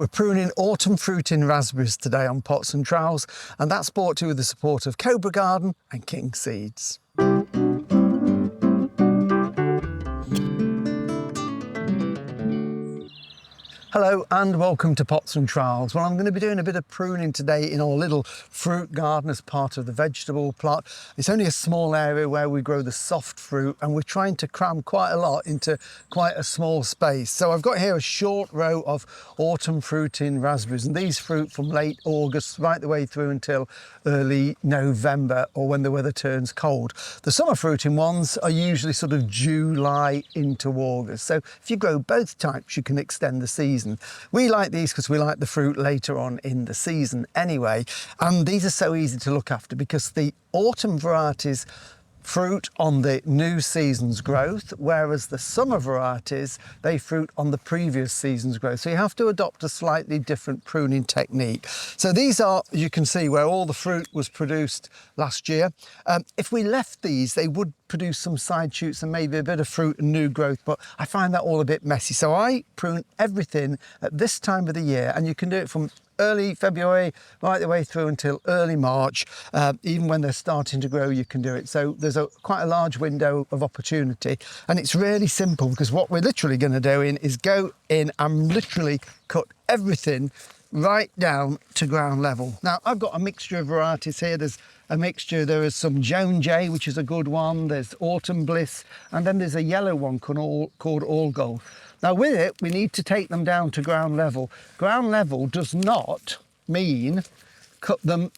We're pruning autumn fruiting raspberries today on Pots and Trowels, and that's brought to you with the support of Cobra Garden and King Seeds. Hello and welcome to Pots and Trowels. Well, I'm going to be doing a bit of pruning today in our little fruit garden as part of the vegetable plot. It's only a small area where we grow the soft fruit and we're trying to cram quite a lot into quite a small space. So I've got here a short row of autumn fruiting raspberries, and these fruit from late August right the way through until early November, or when the weather turns cold. The summer fruiting ones are usually sort of July into August. So if you grow both types, you can extend the season. We like these because we like the fruit later on in the season anyway, and these are so easy to look after because the autumn varieties fruit on the new season's growth, whereas the summer varieties, they fruit on the previous season's growth. So you have to adopt a slightly different pruning technique. So these are, you can see, where all the fruit was produced last year. If we left these, they would produce some side shoots and maybe a bit of fruit and new growth, but I find that all a bit messy. So I prune everything at this time of the year, and you can do it from early February right the way through until early March. Even when they're starting to grow, you can do it. So there's quite a large window of opportunity, and it's really simple because what we're literally going to do is go in and literally cut everything right down to ground level. Now I've got a mixture of varieties here. There's a mixture, there is some Joan Jay, which is a good one, there's Autumn Bliss, and then there's a yellow one called All Gold. Now with it, we need to take them down to ground level. Ground level does not mean cut them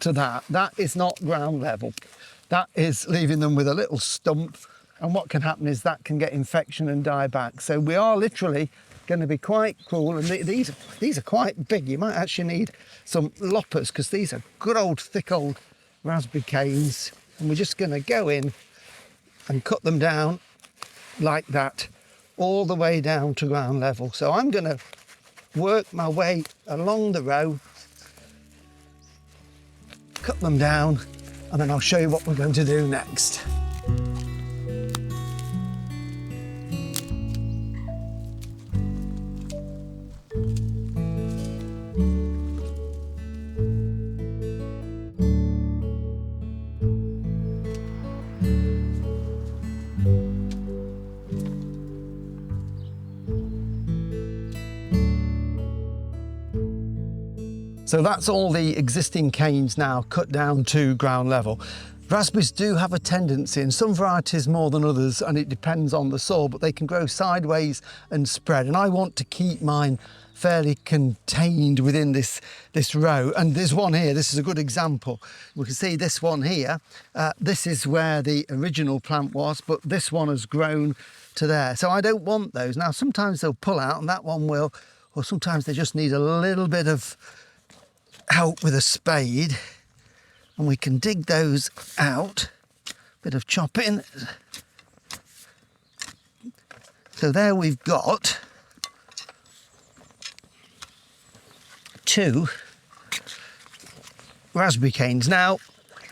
to that. That is not ground level. That is leaving them with a little stump, and what can happen is that can get infection and die back. So we are literally going to be quite cruel, and these are quite big. You might actually need some loppers because these are good old thick old raspberry canes, and we're just going to go in and cut them down like that all the way down to ground level. So I'm going to work my way along the row, cut them down, and then I'll show you what we're going to do next. So that's all the existing canes now cut down to ground level. Raspberries do have a tendency, and some varieties more than others, and it depends on the soil, but they can grow sideways and spread. And I want to keep mine fairly contained within this row. And there's one here, this is a good example. We can see this one here. This is where the original plant was, but this one has grown to there. So I don't want those. Now, sometimes they'll pull out and that one will, or sometimes they just need a little bit of help with a spade, and we can dig those out. Bit of chopping. So there we've got two raspberry canes. Now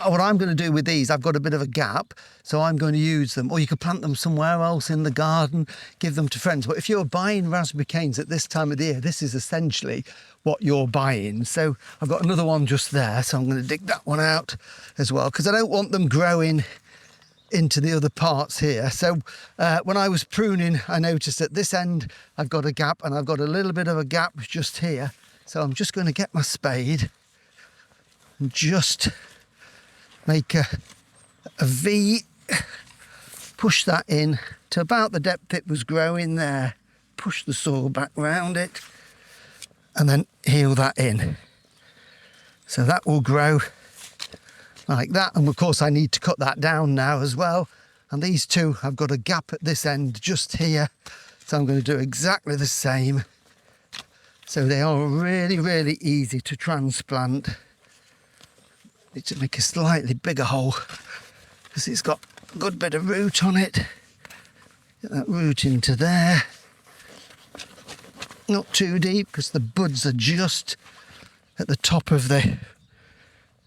what I'm going to do with these, I've got a bit of a gap, so I'm going to use them, or you could plant them somewhere else in the garden, give them to friends. But if you're buying raspberry canes at this time of the year, this is essentially what you're buying. So I've got another one just there, so I'm going to dig that one out as well, because I don't want them growing into the other parts here. So when I was pruning, I noticed at this end I've got a gap, and I've got a little bit of a gap just here. So I'm just going to get my spade and just make a V, push that in to about the depth it was growing there, push the soil back round it, and then heel that in. So that will grow like that, and of course I need to cut that down now as well. And these two, I've got a gap at this end just here, so I'm going to do exactly the same. So they are really, really easy to transplant. Need to make a slightly bigger hole because it's got a good bit of root on it. Get that root into there. Not too deep because the buds are just at the top of the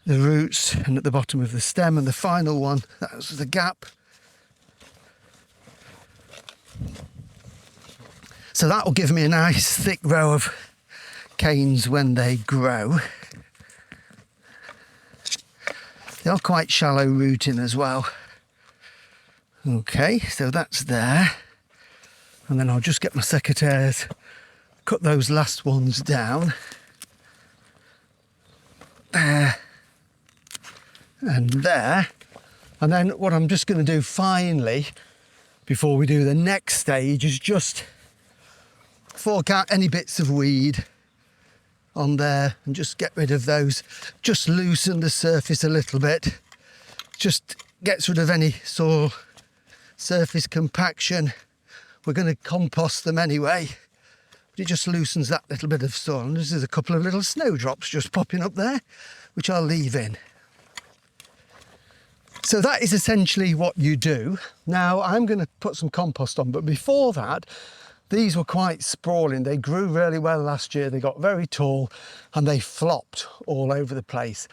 roots and at the bottom of the stem. And the final one, that was the gap. So that will give me a nice thick row of canes when they grow. They are quite shallow rooting as well. Okay, so that's there. And then I'll just get my secateurs, cut those last ones down. There. And there. And then what I'm just going to do finally, before we do the next stage, is just fork out any bits of weed on there and just get rid of those. Just loosen the surface a little bit. Just gets rid of any soil surface compaction. We're going to compost them anyway, but it just loosens that little bit of soil. And there's a couple of little snowdrops just popping up there, which I'll leave in. So that is essentially what you do. Now I'm going to put some compost on, but before that, these were quite sprawling. They grew really well last year. They got very tall and they flopped all over the place,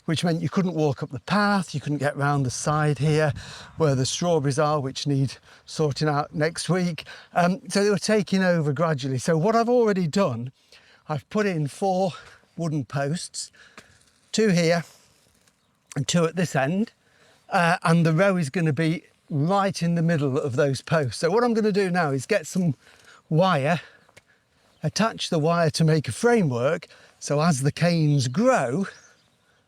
which meant you couldn't walk up the path. You couldn't get round the side here where the strawberries are, which need sorting out next week. So they were taking over gradually. So what I've already done, I've put in 4 wooden posts, 2 here and 2 at this end. And the row is going to be right in the middle of those posts. So what I'm going to do now is get some wire, attach the wire to make a framework, so as the canes grow,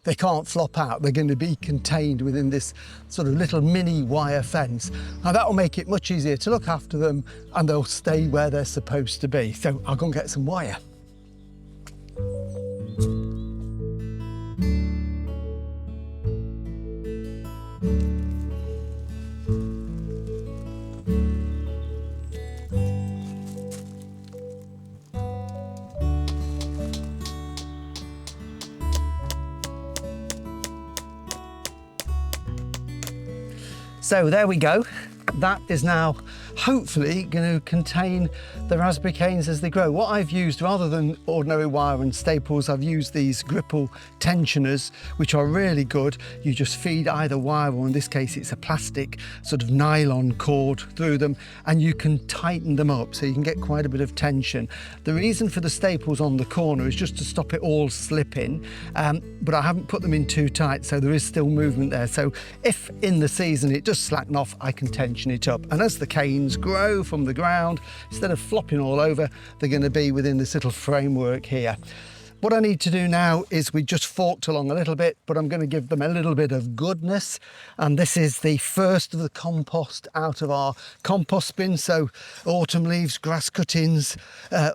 they can't flop out. They're going to be contained within this sort of little mini wire fence. Now that will make it much easier to look after them and they'll stay where they're supposed to be. So I'll go and get some wire. So there we go. That is now hopefully going to contain the raspberry canes as they grow. What I've used, rather than ordinary wire and staples, I've used these gripple tensioners, which are really good. You just feed either wire, or in this case it's a plastic sort of nylon cord through them, and you can tighten them up so you can get quite a bit of tension. The reason for the staples on the corner is just to stop it all slipping, but I haven't put them in too tight, so there is still movement there. So if in the season it does slacken off, I can tension it up. And as the canes grow from the ground, instead of flopping all over, they're going to be within this little framework here. What I need to do now is, we just forked along a little bit, but I'm going to give them a little bit of goodness. And this is the first of the compost out of our compost bin. So autumn leaves, grass cuttings,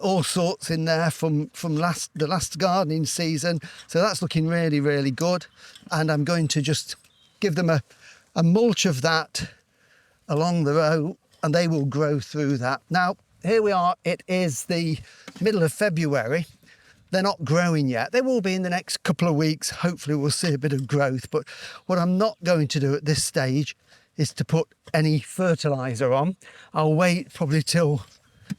all sorts in there from the last gardening season. So that's looking really, really good. And I'm going to just give them a mulch of that along the row, and they will grow through that. Now, here we are. It is the middle of February. They're not growing yet. They will be in the next couple of weeks. Hopefully we'll see a bit of growth. But what I'm not going to do at this stage is to put any fertiliser on. I'll wait probably till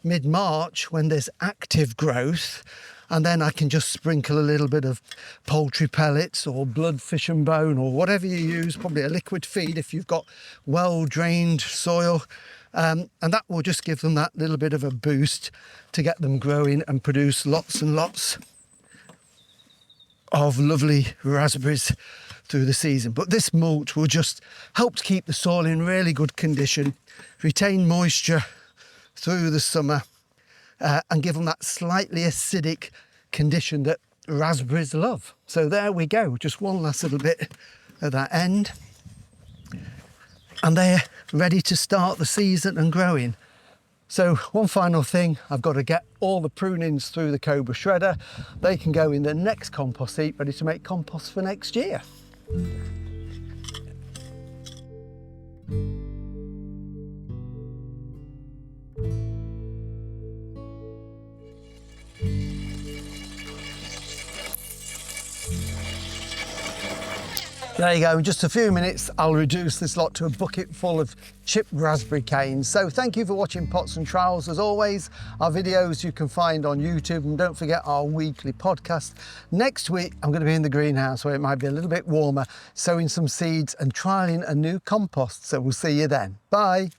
mid-March when there's active growth, and then I can just sprinkle a little bit of poultry pellets or blood, fish and bone, or whatever you use, probably a liquid feed if you've got well-drained soil. And that will just give them that little bit of a boost to get them growing and produce lots and lots of lovely raspberries through the season. But this mulch will just help to keep the soil in really good condition, retain moisture through the summer, and give them that slightly acidic condition that raspberries love. So there we go, just one last little bit at that end. And they're ready to start the season and growing. So one final thing, I've got to get all the prunings through the Cobra shredder. They can go in the next compost heap, ready to make compost for next year. There you go, in just a few minutes I'll reduce this lot to a bucket full of chipped raspberry canes. So thank you for watching Pots and Trowels. As always, our videos you can find on YouTube, and don't forget our weekly podcast. Next week I'm going to be in the greenhouse where it might be a little bit warmer, sowing some seeds and trialling a new compost. So we'll see you then. Bye.